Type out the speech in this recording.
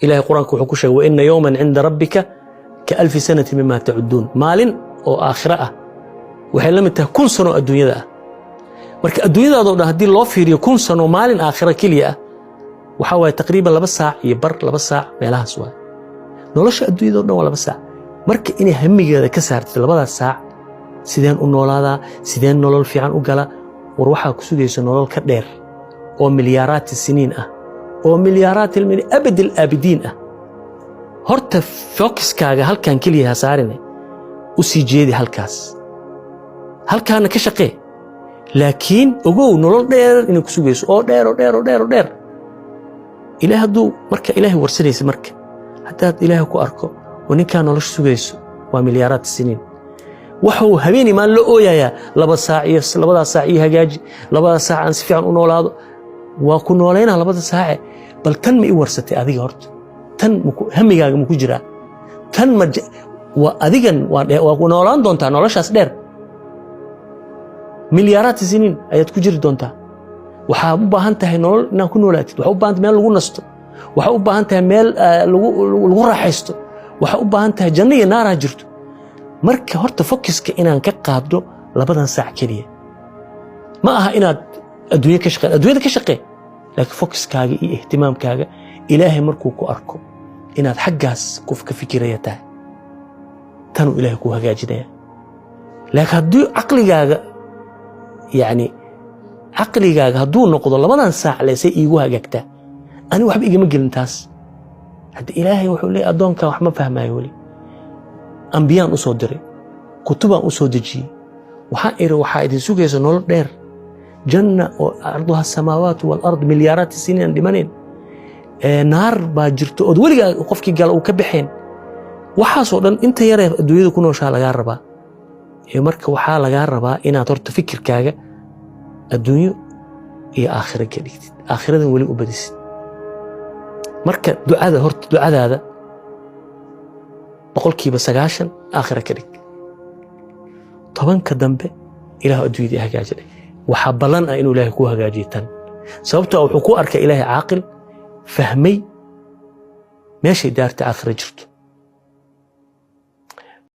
إلهي قرآن كوحكوشة وإن يوما عند ربك كألف سنة مما تعدون مال أو آخرة وحلمتها كل سنة الدنيا ده marka adduunyada hadii loo fiiriyo kun sano maalin aakhira kaliya waxa way taqriiban 2 saac iyo bar 2 saac meelahaas waa nolosha adduunyada waa 2 saac marka inay hamigeeda ka saartay 2 saac sideen u noolaadaa sideen nolol fiican u gala war waxa ku sugayso nolol ka dheer oo milyaaraad siniin ah oo milyaaraad min abad al-abidin ah horta focuskaaga halkan kaliya saarine u sii jeedi halkaana ka shaqee laakiin ogow nolol dheer inay ku sugayso oo dheer ilaahay haduu marka ilaahay warsanaysa marka hadaad ilaahay ku arko oo ninka nolosh sugayso waa milyaaraad siniin wuxuu habeeni maan la ooyaya 2 saac iyo 2 saac iyo hagaaji 2 saac aan si fiican u noolaado waa ku nooleena 2 saac bal tan ma i warsatay adiga horta tan hamigaaga ma ku jira tan ma waa adigan waa ku noolaan doontaa noloshaas dheer milyaaraad siniin ayaad ku jiri doontaa waxa u baahan tahay nolol inaan ku noolaatid waxa u baahan tahay meel lagu nasto waxa u baahan tahay meel lagu raaxaysto waxa u baahan tahay janno iyo naar jirto marka horta focuska inaan ka qaado 2 saac kaliya ma aha inaad adduunyada ka shaqee laakiin focuskaaga iyo ihtimaamkaaga ilaahay markuu ku arko inaad xaggaas qof ka fikiraytaa tan ilaahay ku hagaajinaya laakiin haddii aqligaaga يعني عقلي هدو نقض الله بدن ساعة ليس إيجوها جكتا أنا وحب إيجي مجل نتاس هاد إلهي وحولي أدونك وحما فهما يولي أنبياء أصدري كتبا أصدجي وحائر وحائد سوكي سنول دير جنة أرضها السماوات والأرض مليارات السنين لمنين نار باجرتو ودولي قفكي قال وكبحين وحاسو لأن أنت يرى الدوية كنو شاء لغا ربا marka waxa laga rabaa inaad horta fikirkaaga adduunyo iyo aakhira ka dhigtid aakhiradan wali u badisid marka ducadaada 90% aakhira ka dhig 10 dambe ilaahay adduunyada hagaajinay waxa balan ah inuu ilaahay ku hagaajiyo tan sababtoo wuxuu ku arkay ilaahay caaqil fahmay meesha daarta aakhira jirto